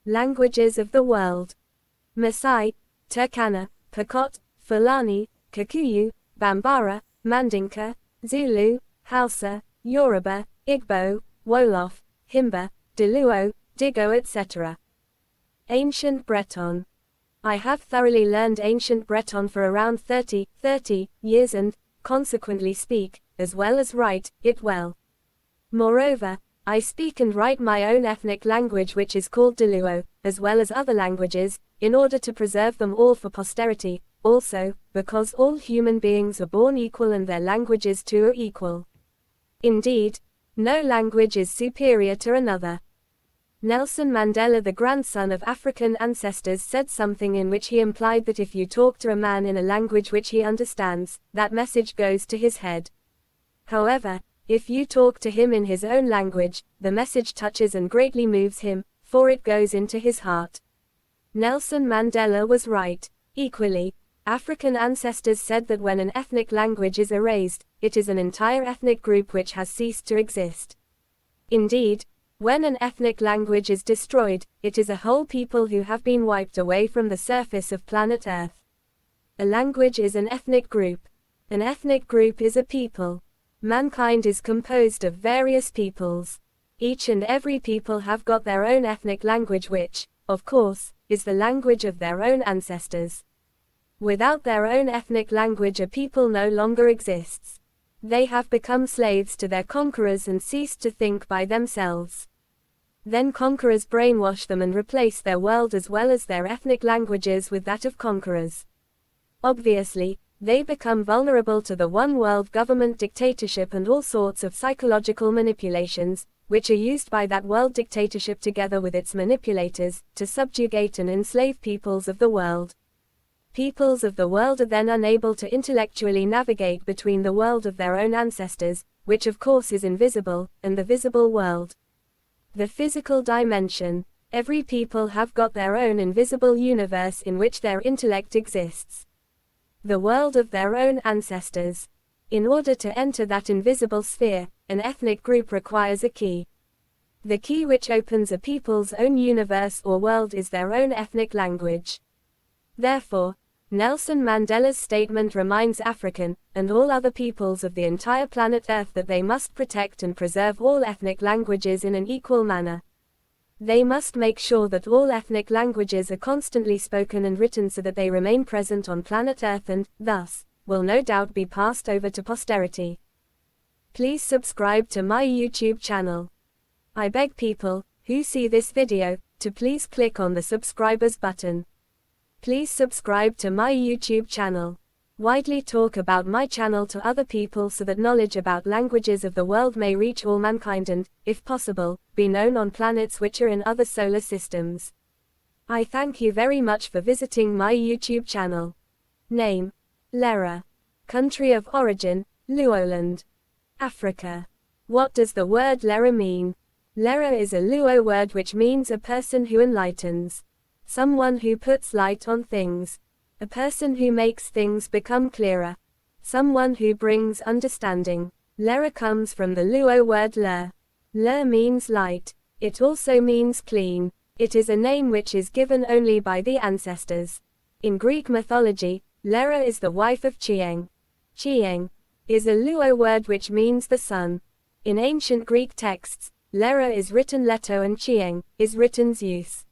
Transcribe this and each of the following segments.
Languages of the world. Maasai, Turkana, Pokot, Fulani, Kikuyu, Bambara, Mandinka, Zulu, Hausa, Yoruba, Igbo, Wolof, Himba, Diluo, Digo etc. Ancient Breton. I have thoroughly learned ancient Breton for around 30 years and, consequently speak, as well as write, it well. Moreover, I speak and write my own ethnic language which is called Diluo, as well as other languages, in order to preserve them all for posterity, also, because all human beings are born equal and their languages too are equal. Indeed, no language is superior to another. Nelson Mandela, the grandson of African ancestors, said something in which he implied that if you talk to a man in a language which he understands, that message goes to his head. However, if you talk to him in his own language, the message touches and greatly moves him, for it goes into his heart. Nelson Mandela was right. Equally, African ancestors said that when an ethnic language is erased, it is an entire ethnic group which has ceased to exist. Indeed, when an ethnic language is destroyed, it is a whole people who have been wiped away from the surface of planet Earth. A language is an ethnic group. An ethnic group is a people. Mankind is composed of various peoples. Each and every people have got their own ethnic language which, of course, is the language of their own ancestors. Without their own ethnic language a people no longer exists. They have become slaves to their conquerors and ceased to think by themselves. Then conquerors brainwash them and replace their world as well as their ethnic languages with that of conquerors. Obviously, they become vulnerable to the one world government dictatorship and all sorts of psychological manipulations, which are used by that world dictatorship together with its manipulators, to subjugate and enslave peoples of the world. Peoples of the world are then unable to intellectually navigate between the world of their own ancestors, which of course is invisible, and the visible world. The physical dimension. Every people have got their own invisible universe in which their intellect exists. The world of their own ancestors. In order to enter that invisible sphere, an ethnic group requires a key. The key which opens a people's own universe or world is their own ethnic language. Therefore, Nelson Mandela's statement reminds African, and all other peoples of the entire planet Earth that they must protect and preserve all ethnic languages in an equal manner. They must make sure that all ethnic languages are constantly spoken and written so that they remain present on planet Earth and, thus, will no doubt be passed over to posterity. Please subscribe to my YouTube channel. I beg people, who see this video, to please click on the subscribers button. Please subscribe to my YouTube channel. Widely talk about my channel to other people so that knowledge about languages of the world may reach all mankind and, if possible, be known on planets which are in other solar systems. I thank you very much for visiting my YouTube channel. Name: Lera. Country of origin: Luoland. Africa. What does the word Lera mean? Lera is a Luo word which means a person who enlightens. Someone who puts light on things. A person who makes things become clearer. Someone who brings understanding. Lera comes from the Luo word ler. Ler means light. It also means clean. It is a name which is given only by the ancestors. In Greek mythology, Lera is the wife of Chieng. Chieng is a Luo word which means the sun. In ancient Greek texts, Lera is written Leto and Chieng is written Zeus.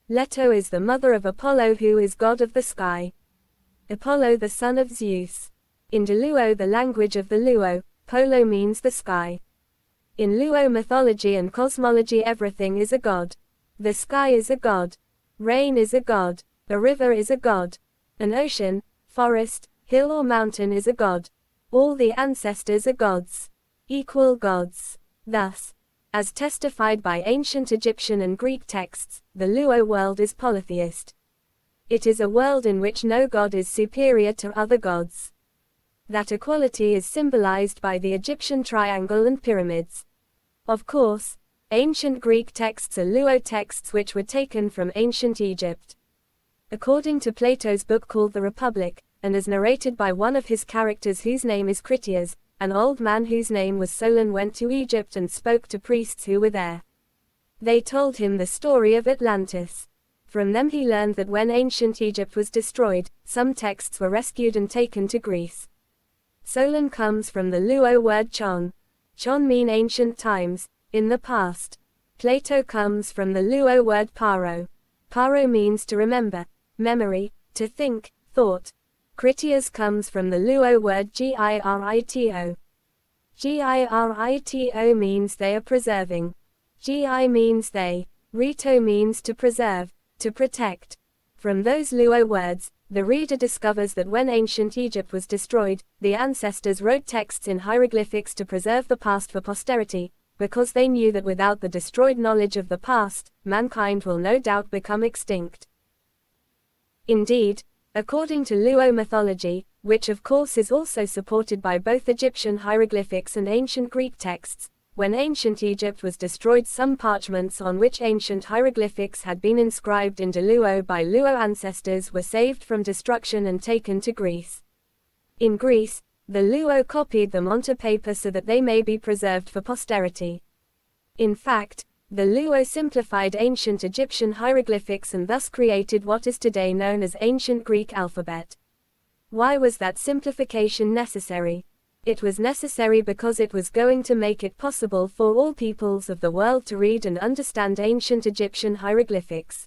Leto is the mother of Apollo who is god of the sky. Apollo the son of Zeus. In Diluo, the language of the Luo, Polo means the sky. In Luo mythology and cosmology everything is a god. The sky is a god. Rain is a god. A river is a god. An ocean, forest, hill or mountain is a god. All the ancestors are gods. Equal gods. Thus, as testified by ancient Egyptian and Greek texts, the Luo world is polytheist. It is a world in which no god is superior to other gods. That equality is symbolized by the Egyptian triangle and pyramids. Of course, ancient Greek texts are Luo texts which were taken from ancient Egypt. According to Plato's book called The Republic, and as narrated by one of his characters whose name is Critias, an old man whose name was Solon went to Egypt and spoke to priests who were there. They told him the story of Atlantis. From them he learned that when ancient Egypt was destroyed, some texts were rescued and taken to Greece. Solon comes from the Luo word chon. Chon mean ancient times, in the past. Plato comes from the Luo word paro. Paro means to remember, memory, to think, thought. Critias comes from the Luo word girito. Girito means they are preserving. Gi means they. Rito means to preserve, to protect. From those Luo words, the reader discovers that when ancient Egypt was destroyed, the ancestors wrote texts in hieroglyphics to preserve the past for posterity, because they knew that without the destroyed knowledge of the past, mankind will no doubt become extinct. Indeed, according to Luo mythology, which of course is also supported by both Egyptian hieroglyphics and ancient Greek texts, when ancient Egypt was destroyed, some parchments on which ancient hieroglyphics had been inscribed into Luo by Luo ancestors were saved from destruction and taken to Greece. In Greece, the Luo copied them onto paper so that they may be preserved for posterity. In fact, the Luo simplified ancient Egyptian hieroglyphics and thus created what is today known as ancient Greek alphabet. Why was that simplification necessary? It was necessary because it was going to make it possible for all peoples of the world to read and understand ancient Egyptian hieroglyphics.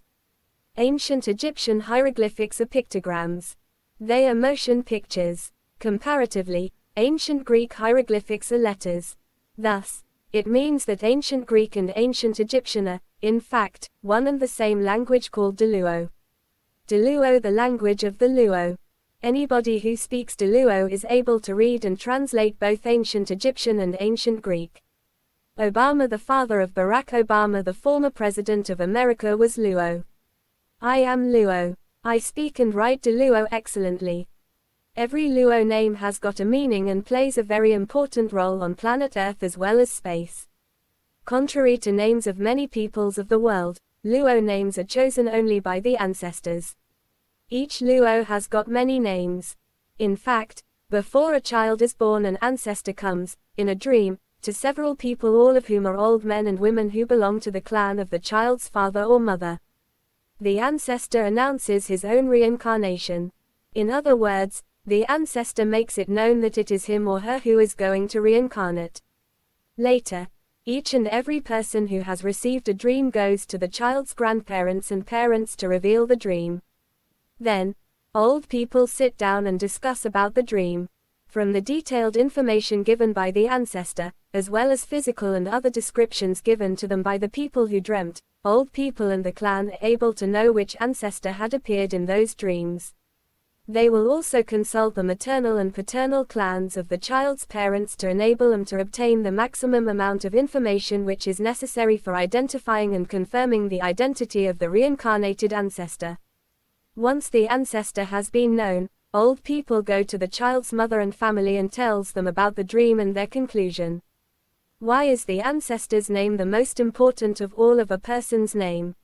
Ancient Egyptian hieroglyphics are pictograms. They are motion pictures. Comparatively, ancient Greek hieroglyphics are letters. Thus, it means that ancient Greek and ancient Egyptian are, in fact, one and the same language called Deluo. Deluo, the language of the Luo. Anybody who speaks Deluo is able to read and translate both ancient Egyptian and ancient Greek. Obama, the father of Barack Obama, the former president of America, was Luo. I am Luo. I speak and write Deluo excellently. Every Luo name has got a meaning and plays a very important role on planet Earth as well as space. Contrary to names of many peoples of the world, Luo names are chosen only by the ancestors. Each Luo has got many names. In fact, before a child is born, an ancestor comes, in a dream, to several people, all of whom are old men and women who belong to the clan of the child's father or mother. The ancestor announces his own reincarnation. In other words, the ancestor makes it known that it is him or her who is going to reincarnate. Later, each and every person who has received a dream goes to the child's grandparents and parents to reveal the dream. Then, old people sit down and discuss about the dream. From the detailed information given by the ancestor, as well as physical and other descriptions given to them by the people who dreamt, old people and the clan are able to know which ancestor had appeared in those dreams. They will also consult the maternal and paternal clans of the child's parents to enable them to obtain the maximum amount of information which is necessary for identifying and confirming the identity of the reincarnated ancestor. Once the ancestor has been known, old people go to the child's mother and family and tells them about the dream and their conclusion. Why is the ancestor's name the most important of all of a person's name?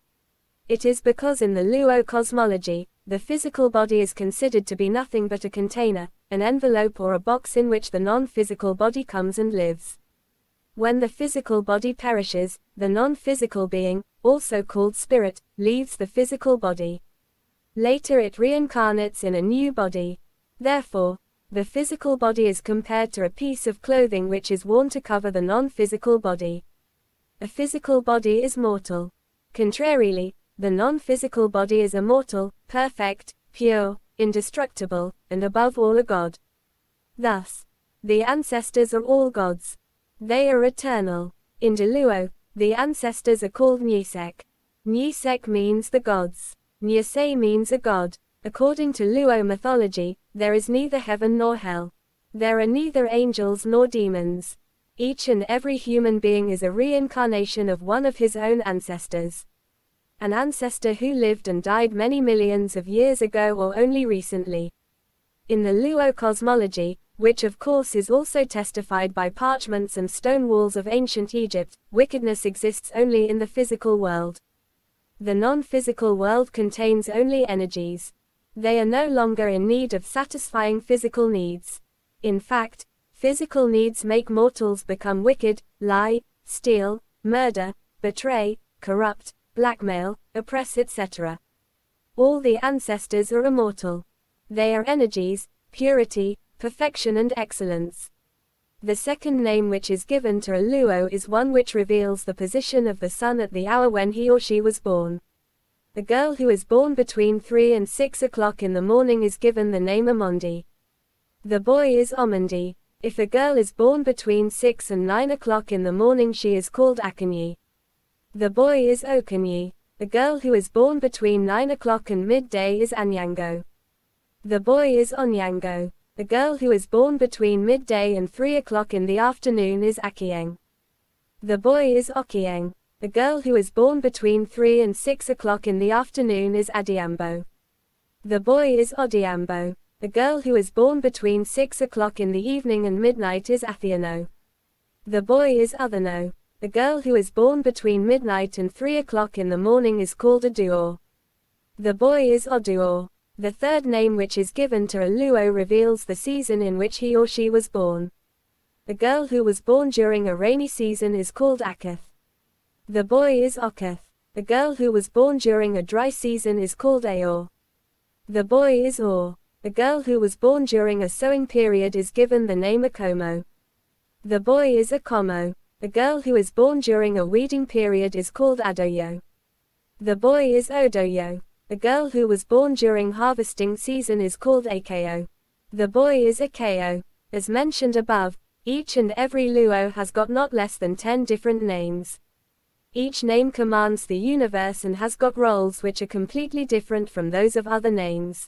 It is because in the Luo cosmology, the physical body is considered to be nothing but a container, an envelope or a box in which the non-physical body comes and lives. When the physical body perishes, the non-physical being, also called spirit, leaves the physical body. Later it reincarnates in a new body. Therefore, the physical body is compared to a piece of clothing which is worn to cover the non-physical body. A physical body is mortal. Contrarily, the non-physical body is immortal, perfect, pure, indestructible, and above all a god. Thus, the ancestors are all gods. They are eternal. In Deluo, the ancestors are called Nyesek. Nyesek means the gods. Nyese means a god. According to Luo mythology, there is neither heaven nor hell. There are neither angels nor demons. Each and every human being is a reincarnation of one of his own ancestors. An ancestor who lived and died many millions of years ago or only recently. In the Luo cosmology, which of course is also testified by parchments and stone walls of ancient Egypt, wickedness exists only in the physical world. The non-physical world contains only energies. They are no longer in need of satisfying physical needs. In fact, physical needs make mortals become wicked, lie, steal, murder, betray, corrupt, blackmail, oppress, etc. All the ancestors are immortal. They are energies, purity, perfection and excellence. The second name which is given to a luo is one which reveals the position of the sun at the hour when he or she was born. A girl who is born between 3 and 6 o'clock in the morning is given the name Amondi. The boy is Omondi. If a girl is born between 6 and 9 o'clock in the morning she is called Akanyi. The boy is Okanyi. A girl who is born between 9 o'clock and midday is Anyango. The boy is Onyango. A girl who is born between midday and 3 o'clock in the afternoon is Akieng. The boy is Okieng. A girl who is born between 3 and 6 o'clock in the afternoon is Adiambo. The boy is Odiambo. A girl who is born between 6 o'clock in the evening and midnight is Athiano. The boy is Othano. A girl who is born between midnight and 3 o'clock in the morning is called a Duor. The boy is Oduor. The third name which is given to a luo reveals the season in which he or she was born. A girl who was born during a rainy season is called Akath. The boy is Okath. A girl who was born during a dry season is called Aor. The boy is Or. A girl who was born during a sowing period is given the name Akomo. The boy is Akomo. A girl who is born during a weeding period is called Adoyo. The boy is Odoyo. A girl who was born during harvesting season is called Akeo. The boy is Akeo. As mentioned above, each and every luo has got not less than 10 different names. Each name commands the universe and has got roles which are completely different from those of other names.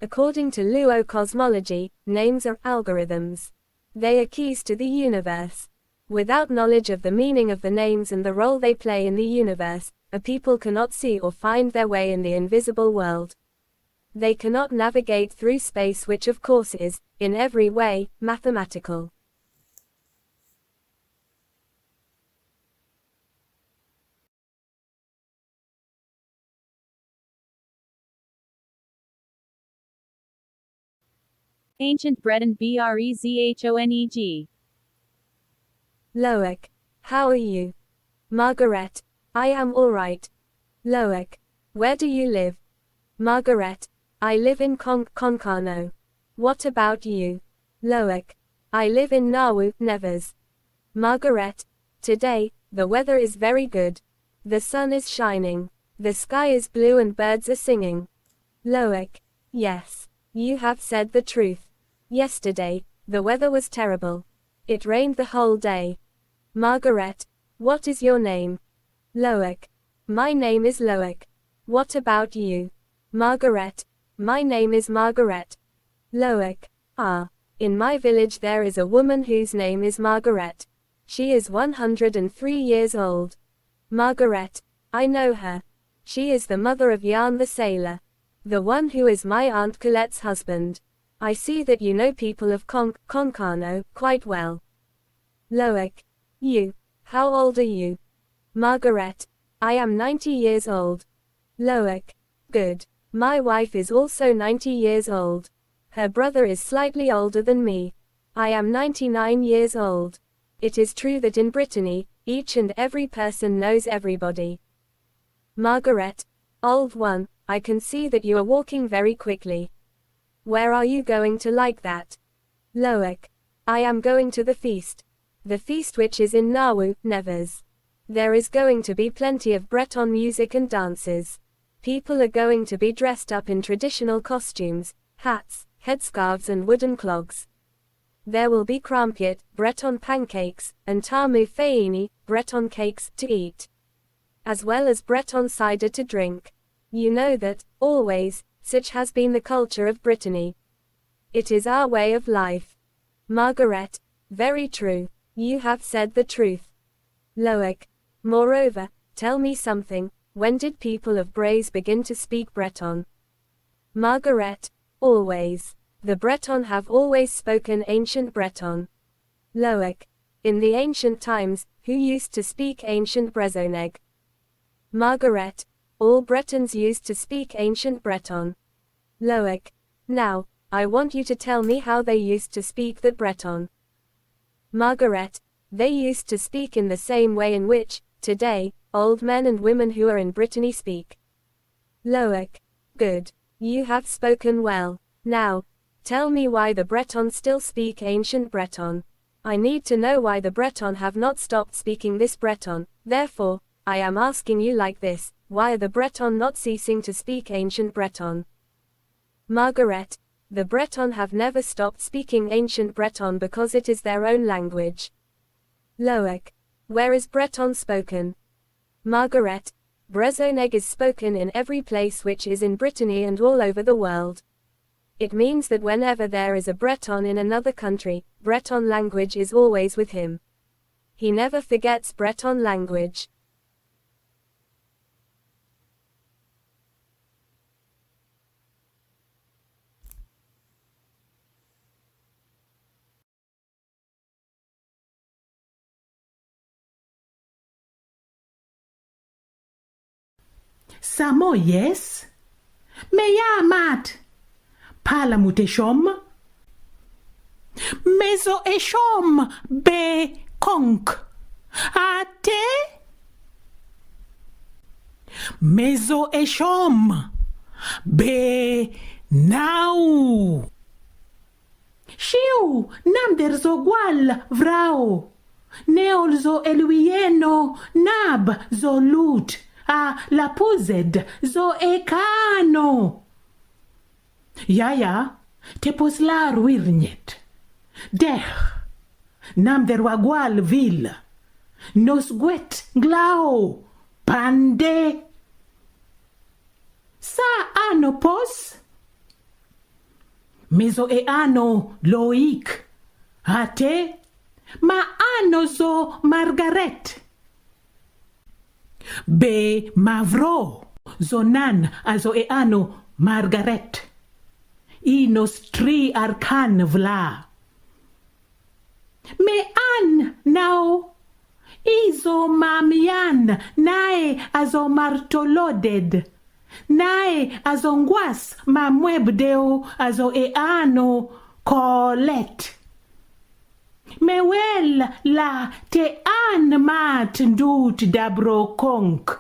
According to luo cosmology, names are algorithms. They are keys to the universe. Without knowledge of the meaning of the names and the role they play in the universe, a people cannot see or find their way in the invisible world. They cannot navigate through space, which of course is, in every way, mathematical. Ancient Breton Brezhoneg. Loic. How are you? Margaret. I am all right. Loic. Where do you live? Margaret. I live in Concarneau. What about you? Loic. I live in Nauvoo, Nevers. Margaret. Today, the weather is very good. The sun is shining. The sky is blue and birds are singing. Loic. Yes. You have said the truth. Yesterday, the weather was terrible. It rained the whole day. Margaret. What is your name? Loic. My name is Loic. What about you? Margaret. My name is Margaret. Loic. Ah. In my village there is a woman whose name is Margaret. She is 103 years old. Margaret. I know her. She is the mother of Jan the sailor. The one who is my Aunt Colette's husband. I see that you know people of Concarneau quite well. Loic. You. How old are you? Margaret. I am 90 years old. Loic. Good. My wife is also 90 years old. Her brother is slightly older than me. I am 99 years old. It is true that in Brittany, each and every person knows everybody. Margaret. Old one, I can see that you are walking very quickly. Where are you going to like that? Loic. I am going to the feast. The feast which is in Nauvoo, Nevers. There is going to be plenty of Breton music and dances. People are going to be dressed up in traditional costumes, hats, headscarves and wooden clogs. There will be crampiet, Breton pancakes, and tamu feini, Breton cakes, to eat. As well as Breton cider to drink. You know that, always, such has been the culture of Brittany. It is our way of life. Margaret. Very true. You have said the truth. Loic. Moreover, tell me something, when did people of Brez begin to speak Breton? Margaret. Always. The Breton have always spoken ancient Breton. Loic. In the ancient times, who used to speak ancient Brezhoneg? Margaret. All Bretons used to speak ancient Breton. Loic. Now, I want you to tell me how they used to speak that Breton. Margaret. They used to speak in the same way in which, Today, old men and women who are in Brittany speak Loic. Good. You have spoken well. Now, tell me why the Bretons still speak ancient Breton. I need to know why the Breton have not stopped speaking this Breton. Therefore, I am asking you like this, why are the Breton not ceasing to speak ancient Breton? Margaret, the Breton have never stopped speaking ancient Breton because it is their own language. Loic. Where is Breton spoken? Margaret, Brezhoneg is spoken in every place which is in Brittany and all over the world. It means that whenever there is a Breton in another country, Breton language is always with him. He never forgets Breton language. Samo yes? Meya mat. Pala muteshom. Mezo eshom be konk. Ate? Mezo eshom be now. Shiu nam der zogwal vrao. Neol zo eluieno nab zo lut. A la puzed zo ekano. Yaya, te poslar wirnyet. Deh, nam der wagwal vil. Nos gwet glao, pande. Sa ano pos? Mezo e ano loik. Ate, ma ano zo Margaret. Be mavro, zonan azo e ano Margaret. Inos tri arkan vla. Me an now. Izo mamian nae azo martoloded. Nae azo ngwas mamwebdeo azo e ano kolet. Mewel la te an mat ndut dabro konk.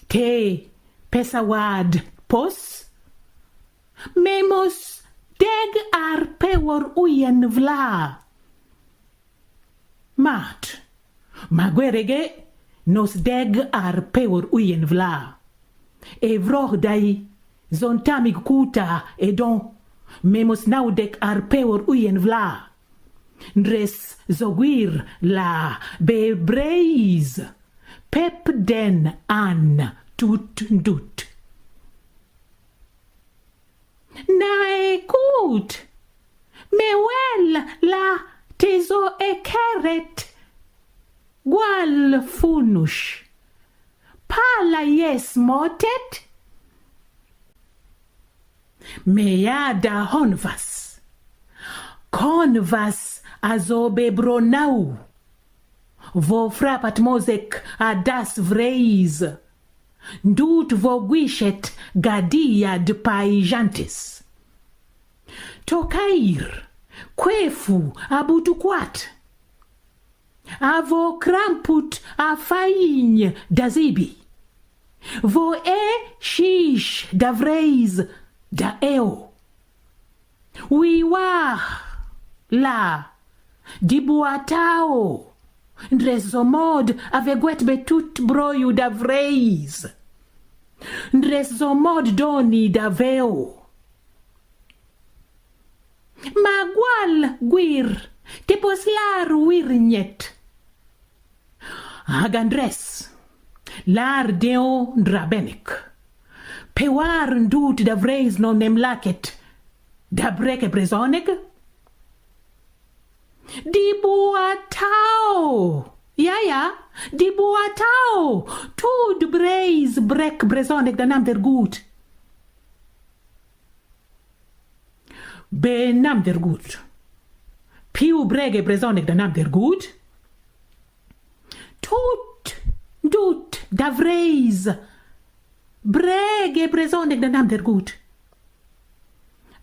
Te pesawad pos. Memos deg ar pewor uyen vla. Mat. Magwerege nos deg ar pewor uyen vla. E vroch dai zontamig kuta edon. Memos naudek ar pewor uyen vla. Ndres zogwir la bebreiz. Pep den an tut ndut. Nae kut. Mewel la tezo ekeret. Gwal funush. Pala yes motet. Meyada honvas. Convas azobe bronau. Vo frapat mozek adas vreiz. Ndut vo guishet gadiad paijantis. Tokair, kwefu abutukwat. Avo kramput afain dazibi. Vo shish davreiz da eo. Wiwa la dibuatao. Ndrezomod avegwet betut broyu davreiz. Ndrezomod doni daveo. Magwal gwir te poslar wirnyet. Agandres lar deo drabenik. Pewar ndut davreiz no nemlaket. Dabreke Brezhoneg. Dibuatao. Ja, dibuatao. Tud breiz brek Brezhoneg danam der gut. Benam der gut. Piu brege Brezhoneg danam der gut. Tut dut davreiz brege Brezhoneg danam der gut.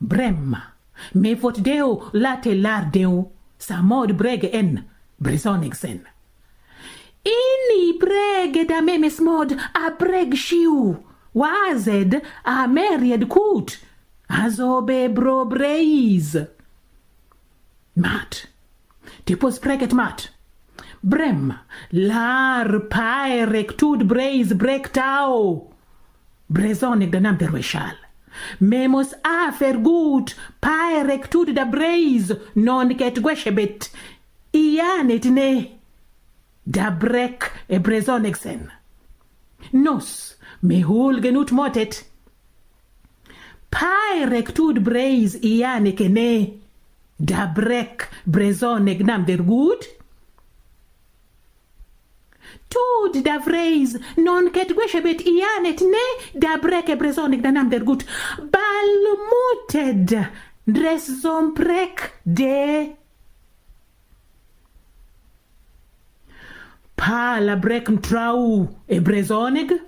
Brem, me vot deo late lar deo, sa mod brege en Brezhoneg sen. Ini breg da memes mod a breg shiu. Wazed a meried kut. Azobe bro breis. Mat. Tipos preget mat. Brem. Lar pairek tud breis brektau. Brezhoneg da nam derweshal. Memos afer gut pairek tud da breis non ket gweshebet. Ianet ne. Da brek e Brezhoneg sen. Nos me hul genut motet. Pairek tud breis ianek ne. Da brek Brezhoneg nam der gut. Tud da vreis non ket gweshebet ianet ne. Da brek e Brezhoneg da nam der gut. Balmuted dres zomprek de. Pala brek trau e Brezhoneg.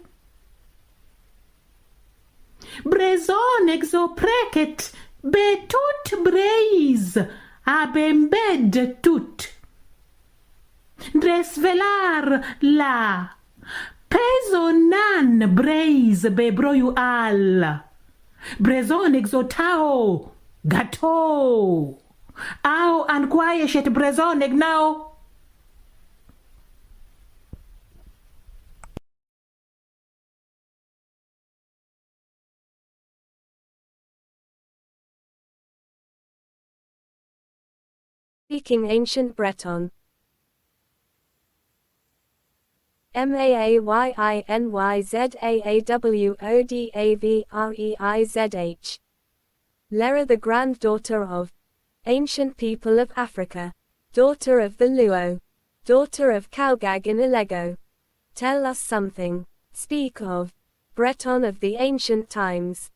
Brezhoneg zo preket betut breis abembed tut. Dres velar la pezonan breis bebroyu al. Brezhoneg zo tao gato. Au anquayeshet Brezhoneg now. Speaking Ancient Breton. MaynyzyAWODAVREIZH. Lera, the granddaughter of ancient people of Africa, daughter of the Luo, daughter of Kalgag in Ilego. Tell us something. Speak of Breton of the ancient times.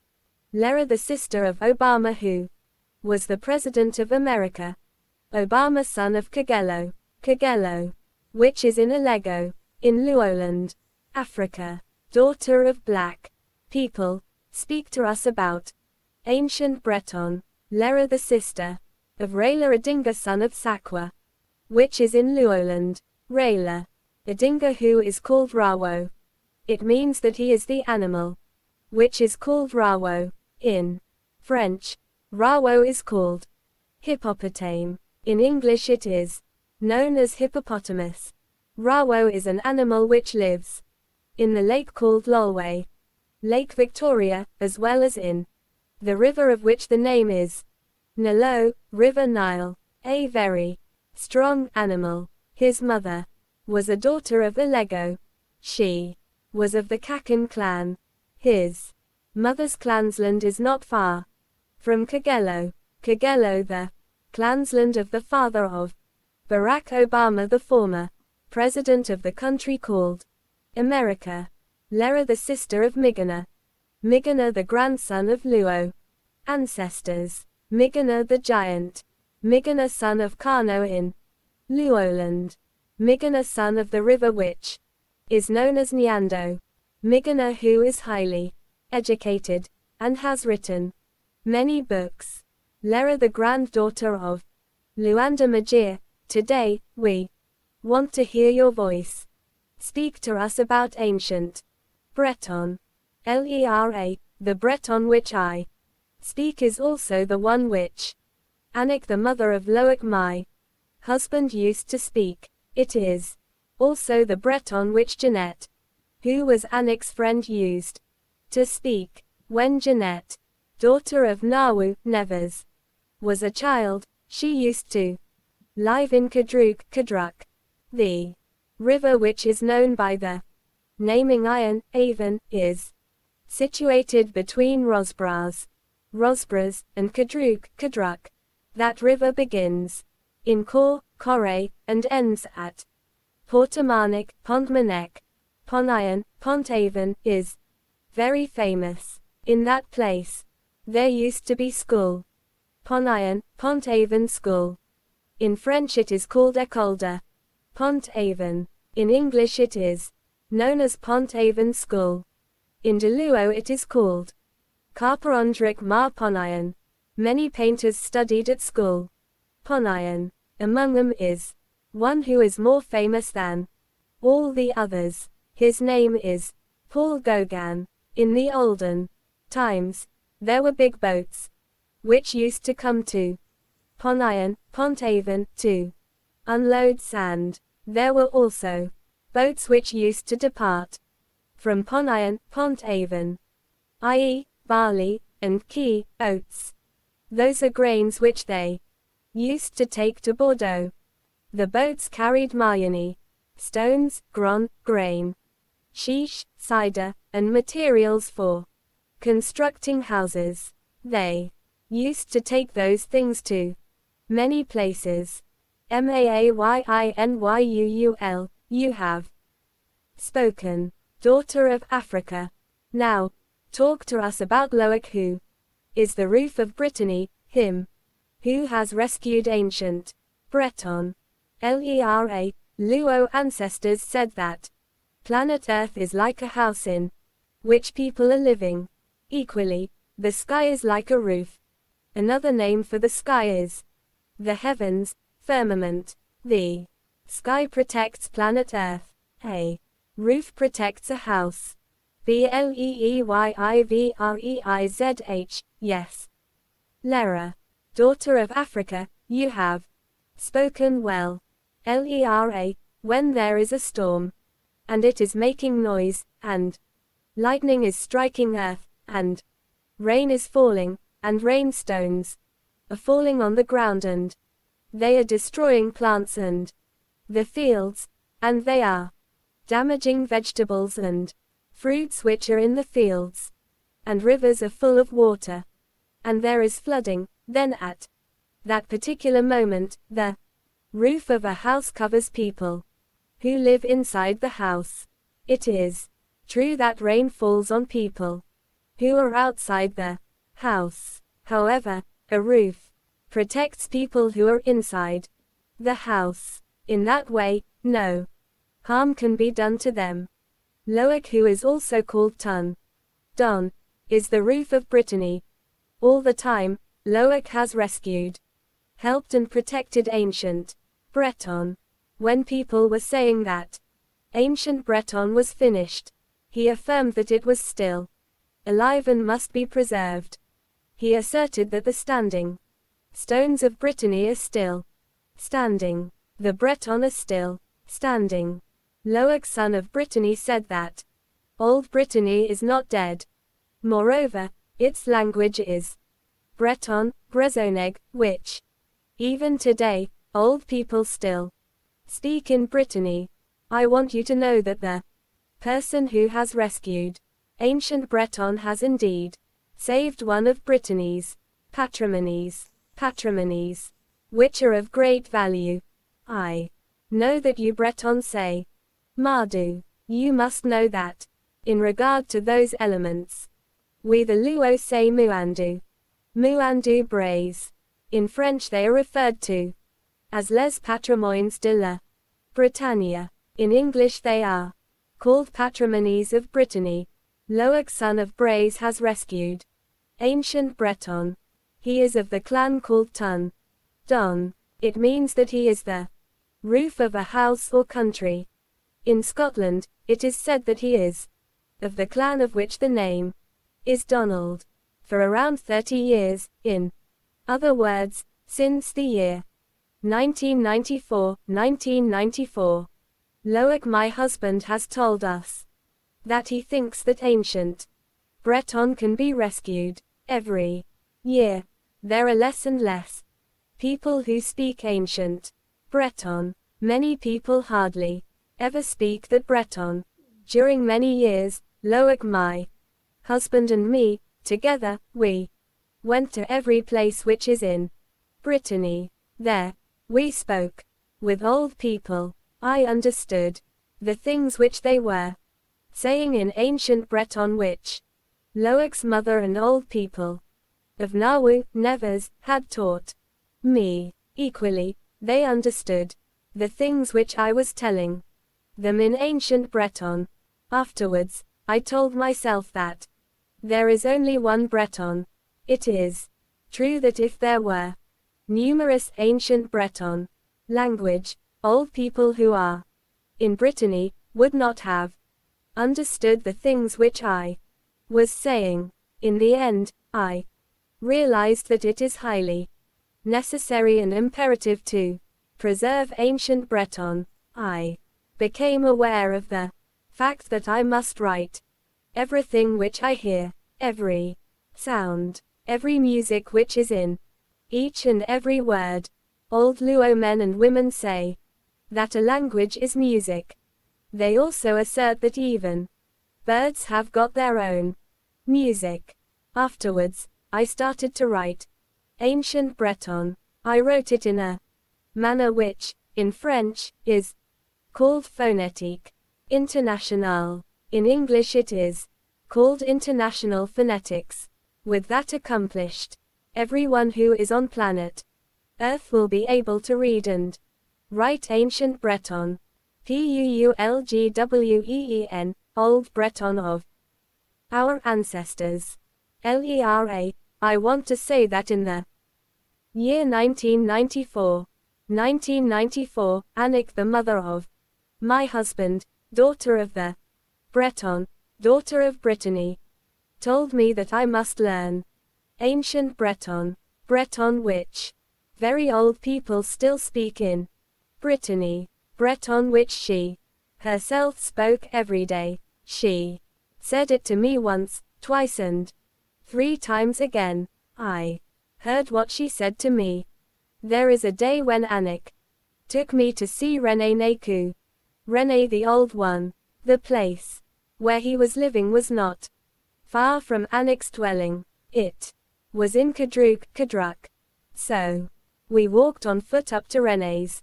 Lera, the sister of Obama, who was the president of America. Obama, son of Kagelo, which is in Ilego, in Luoland, Africa. Daughter of black people. Speak to us about ancient Breton. Lera, the sister of Raila Odinga, son of Sakwa, which is in Luoland, Raila Odinga, who is called Rawo. It means that he is the animal, which is called Rawo. In French, Rawo is called hippopotame. In English it is known as hippopotamus. Rawo is an animal which lives in the lake called Lolwe, Lake Victoria, as well as in the river of which the name is Nilo, River Nile. A very strong animal. His mother was a daughter of Ilego. She was of the Kakan clan. His mother's clansland is not far from Kagelo. Kagelo, the clansland of the father of Barack Obama, the former president of the country called America. Lera, the sister of Migana. Migana, the grandson of Luo. Ancestors. Migana the giant. Migana, son of Kano in Luoland. Migana, son of the river which is known as Nyando. Migana, who is highly educated and has written many books. Lera, the granddaughter of Luanda Majir. Today, we want to hear your voice. Speak to us about ancient Breton. Lera, the Breton which I speak is also the one which Anik, the mother of Loic, my husband, used to speak. It is also the Breton which Jeanette, who was Anik's friend, used to speak. When Jeanette, daughter of Nawu, Nevers, was a child, she used to live in Kadruk, the river which is known by the naming Iron, Avon, is situated between Rosbras, and Kadruk. That river begins in Corre, and ends at Portamanik, Pontmanek. Pont-Iron, Pont-Avon, is very famous. In that place, there used to be school. Pont-Iron, Pont-Avon school. In French it is called École de Pont-Avon. In English it is known as Pont-Avon school. In Deluo it is called Carperondric Mar Pont-Iron. Many painters studied at school Pont-Iron. Among them is one who is more famous than all the others. His name is Paul Gauguin. In the olden times, there were big boats, which used to come to Pont Avon, to unload sand. There were also boats which used to depart from Pont Avon, i.e., barley, and key, oats. Those are grains which they used to take to Bordeaux. The boats carried mariani, stones, grain, sheesh, cider, and materials for constructing houses. They used to take those things to many places. Maayinnyuul, you have spoken, daughter of Africa. Now, talk to us about Loic, who is the roof of Brittany, him who has rescued ancient Breton. Lera, Luo ancestors said that planet Earth is like a house in which people are living. Equally, the sky is like a roof. Another name for the sky is the heavens, firmament. The sky protects planet Earth. A roof protects a house. Bleeyivreizh, yes. Lera, daughter of Africa, you have spoken well. Lera, when there is a storm, and it is making noise, and lightning is striking earth, and rain is falling, and rainstones are falling on the ground, and they are destroying plants and the fields, and they are damaging vegetables and fruits which are in the fields, and rivers are full of water, and there is flooding, then at that particular moment, the roof of a house covers people who live inside the house. It is true that rain falls on people who are outside the house. However, a roof protects people who are inside the house. In that way, no harm can be done to them. Loic, who is also called Don, is the roof of Brittany. All the time, Loic has rescued, helped and protected ancient Breton. When people were saying that ancient Breton was finished, he affirmed that it was still alive and must be preserved. He asserted that the standing stones of Brittany are still standing. The Breton are still standing. Loic, son of Brittany, said that old Brittany is not dead. Moreover, its language is Breton, Brezhoneg, which even today, old people still speak in Brittany. I want you to know that the person who has rescued ancient Breton has indeed saved one of Brittany's patrimonies, which are of great value. I know that you Bretons say Mardu. You must know that, in regard to those elements, we the Luo say Muandu Brais. In French they are referred to as les patrimoines de la Bretagne. In English they are called patrimonies of Brittany. Loic, son of Brais, has rescued ancient Breton. He is of the clan called Don. It means that he is the roof of a house or country. In Scotland, it is said that he is of the clan of which the name is Donald. For around 30 years, in other words, since the year 1994, Loic, my husband, has told us that he thinks that ancient Breton can be rescued. Every year, there are less and less people who speak ancient Breton. Many people hardly ever speak that Breton. During many years, Loic, my husband, and me, together, we went to every place which is in Brittany. There, we spoke with old people. I understood the things which they were saying in ancient Breton, which Loic's mother and old people of Nauvoo, Nevers, had taught me. Equally, they understood the things which I was telling them in ancient Breton. Afterwards, I told myself that there is only one Breton. It is true that if there were numerous ancient Breton language, old people who are in Brittany, would not have understood the things which I was saying. In the end, I realized that it is highly necessary and imperative to preserve ancient Breton. I became aware of the fact that I must write everything which I hear, every sound, every music which is in each and every word. Old Luo men and women say that a language is music. They also assert that even birds have got their own music. Afterwards, I started to write ancient Breton. I wrote it in a manner which, in French, is called phonétique internationale. In English it is called international phonetics. With that accomplished, everyone who is on planet Earth will be able to read and write ancient Breton. Puulgween, Old Breton of our ancestors. Lera, I want to say that in the year 1994, Anik, the mother of my husband, daughter of the Breton, daughter of Brittany, told me that I must learn ancient Breton, which very old people still speak in Brittany, Breton which she herself spoke every day. She said it to me once, twice and 3 times again. I heard what she said to me. There is a day when Anik took me to see René Neku. René the old one. The place where he was living was not far from Anik's dwelling. It was in Kadruk. So we walked on foot up to René's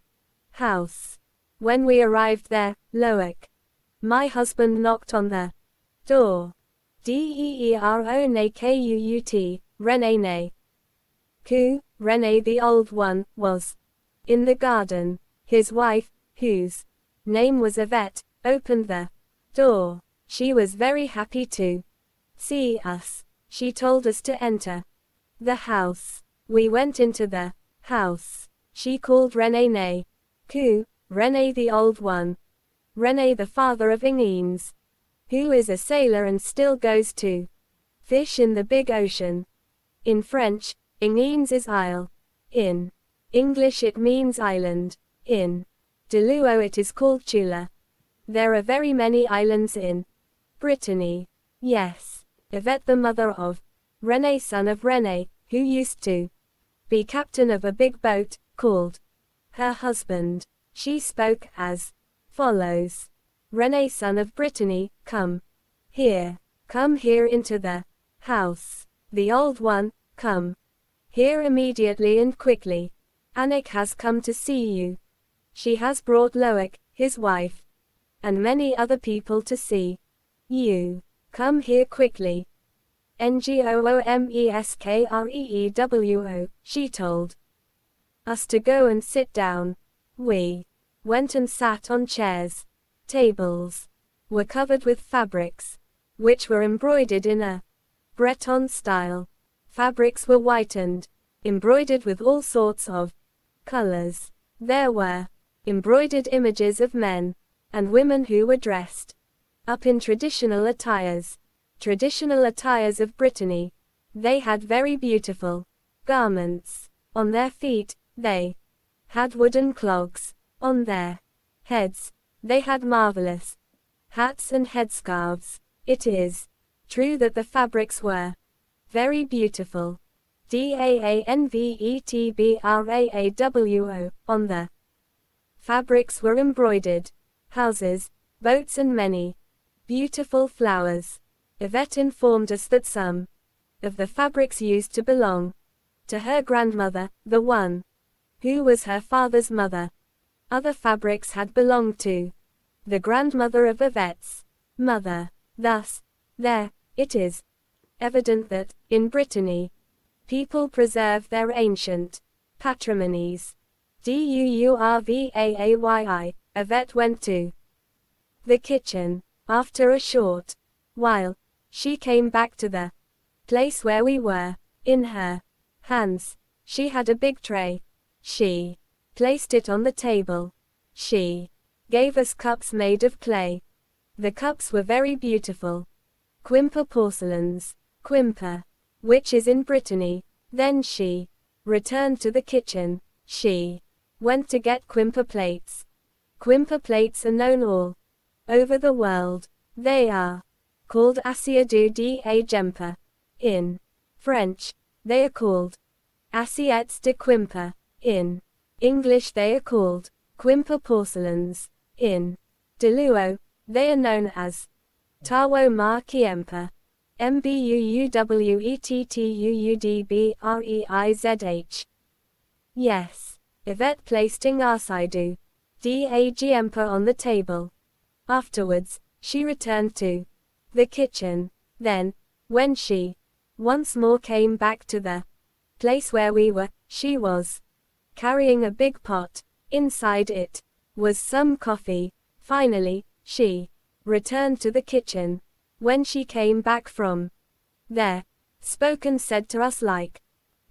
house. When we arrived there, Loic, my husband, knocked on the door. Deeronekut, René Neku, René the old one, was in the garden. His wife, whose name was Yvette, opened the door. She was very happy to see us. She told us to enter the house. We went into the house. She called René Neku, René the old one. René, the father of Ingines, who is a sailor and still goes to fish in the big ocean. In French, Ingines is isle. In English it means island. In Deluo it is called Chula. There are very many islands in Brittany. Yes. Yvette, the mother of René, son of René, who used to be captain of a big boat, called her husband. She spoke as follows. René, son of Brittany, come here into the house. The old one, come here immediately and quickly. Anik has come to see you. She has brought Loic, his wife, and many other people to see you. Come here quickly. Ngoomeskreewo, she told us to go and sit down. We went and sat on chairs. Tables were covered with fabrics, which were embroidered in a Breton style. Fabrics were white and embroidered with all sorts of colors. There were embroidered images of men and women who were dressed up in traditional attires of Brittany. They had very beautiful garments. On their feet, they had wooden clogs. On their heads, they had marvelous hats and headscarves. It is true that the fabrics were very beautiful. Daanvetbrawo. On the fabrics were embroidered houses, boats and many beautiful flowers. Yvette informed us that some of the fabrics used to belong to her grandmother, the one who was her father's mother. Other fabrics had belonged to the grandmother of Yvette's mother. Thus, there, it is evident that, in Brittany, people preserve their ancient patrimonies. Duurvaai, Yvette went to the kitchen. After a short while, she came back to the place where we were. In her hands, she had a big tray. She placed it on the table. She gave us cups made of clay. The cups were very beautiful. Quimper porcelains. Quimper, which is in Brittany. Then she returned to the kitchen. She went to get Quimper plates. Quimper plates are known all over the world. They are called assiettes de Gemper. In French, they are called assiettes de Quimper. In English they are called Quimper porcelains. In Deluo, they are known as Tawo Ma Kiemper. Mbuwettuudbreizh. Yes. Yvette placed Ingarsidu da Giemper on the table. Afterwards, she returned to the kitchen. Then, when she once more came back to the place where we were, she was carrying a big pot. Inside it was some coffee. Finally, she returned to the kitchen. When she came back from there, spoke and said to us like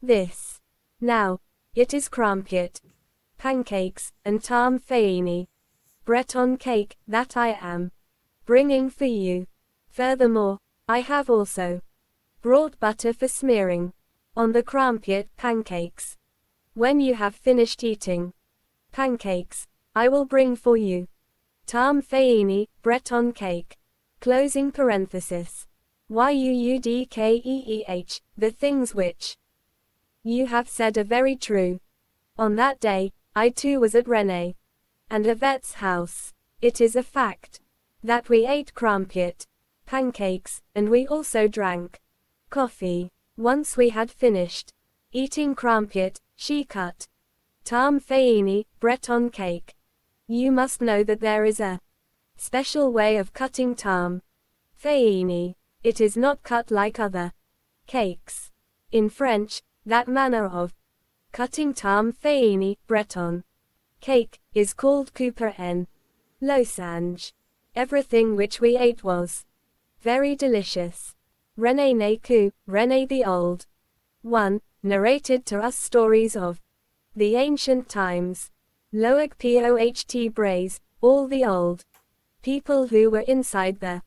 this. Now, it is crumpet, pancakes, and tam faini, Breton cake, that I am bringing for you. Furthermore, I have also brought butter for smearing on the crumpet pancakes. When you have finished eating pancakes, I will bring for you tam faini, Breton cake. Closing parenthesis. Youdkeeh, the things which you have said are very true. On that day, I too was at René and Yvette's house. It is a fact that we ate crumpet, pancakes, and we also drank coffee. Once we had finished eating crumpet, she cut tam faini, Breton cake. You must know that there is a special way of cutting tam faini. It is not cut like other cakes. In French, that manner of cutting tam faini, Breton cake, is called couper en losange. Everything which we ate was very delicious. René Neku, René the Old One, narrated to us stories of the ancient times. Loic Poht Braze, all the old people who were inside the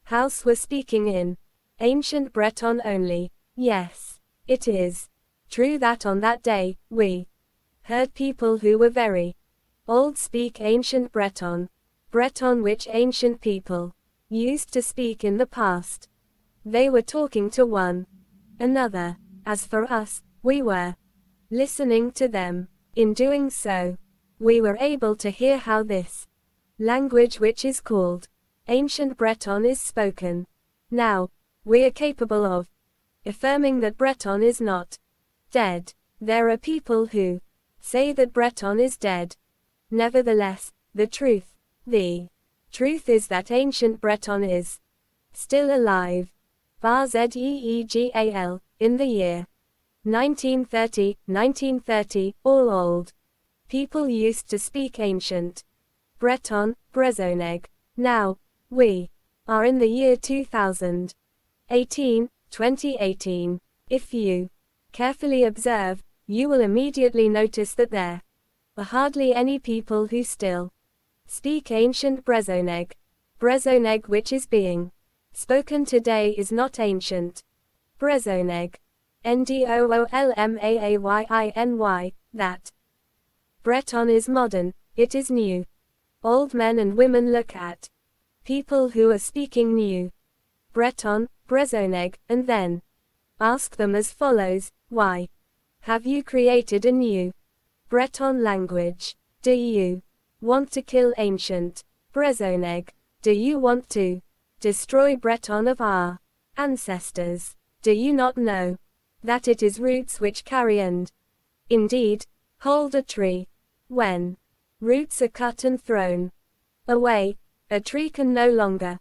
house were speaking in ancient Breton only. Yes, it is true that on that day, we heard people who were very old speak ancient Breton. Breton which ancient people used to speak in the past. They were talking to one another. As for us, we were listening to them. In doing so, we were able to hear how this language which is called ancient Breton is spoken. Now, we are capable of affirming that Breton is not dead. There are people who say that Breton is dead. Nevertheless, the truth is that ancient Breton is still alive. Barzeegal, in the year 1930, all old people used to speak ancient Breton, Brezhoneg. Now, we are in the year 2018. If you carefully observe, you will immediately notice that there are hardly any people who still speak ancient Brezhoneg. Brezhoneg which is being spoken today is not ancient Brezhoneg. Ndololmaayiny, that Breton is modern, it is new. Old men and women look at people who are speaking new Breton, Brezhoneg, and then ask them as follows, why have you created a new Breton language? Do you want to kill ancient Brezhoneg? Do you want to destroy Breton of our ancestors? Do you not know that it is roots which carry and, indeed, hold a tree? When roots are cut and thrown away, a tree can no longer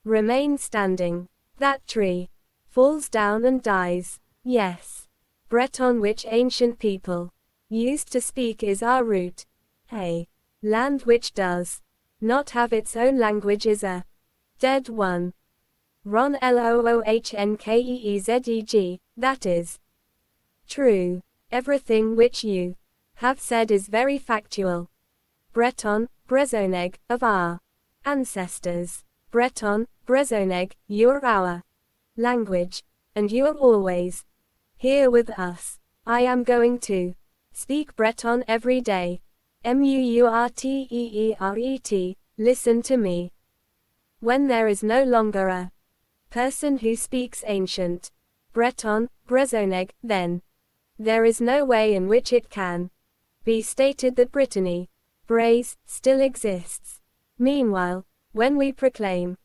remain standing. That tree falls down and dies. Yes. Breton which ancient people used to speak is our root. A land which does not have its own language is a dead one. Ron Loohnkeezeg, that is true. Everything which you have said is very factual. Breton, Brezhoneg, of our ancestors. Breton, Brezhoneg, you're our language, and you are always here with us. I am going to speak Breton every day. Muurteeret, listen to me. When there is no longer a person who speaks ancient Breton, Brezhoneg, then there is no way in which it can be stated that Brittany, Braz, still exists. Meanwhile, when we proclaim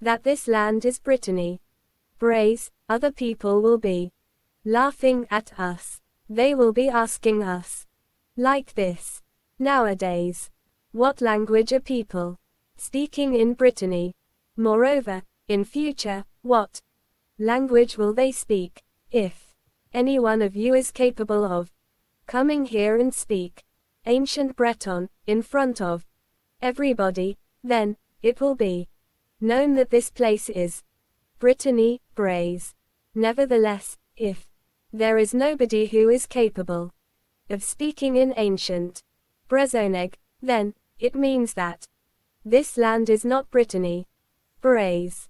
that this land is Brittany, Braz, other people will be laughing at us. They will be asking us, like this, nowadays, what language are people speaking in Brittany? Moreover, in future, what language will they speak? If any one of you is capable of coming here and speak ancient Breton in front of everybody, then it will be known that this place is Brittany, Braz. Nevertheless, if there is nobody who is capable of speaking in ancient Brezhoneg, then it means that this land is not Brittany, Braz.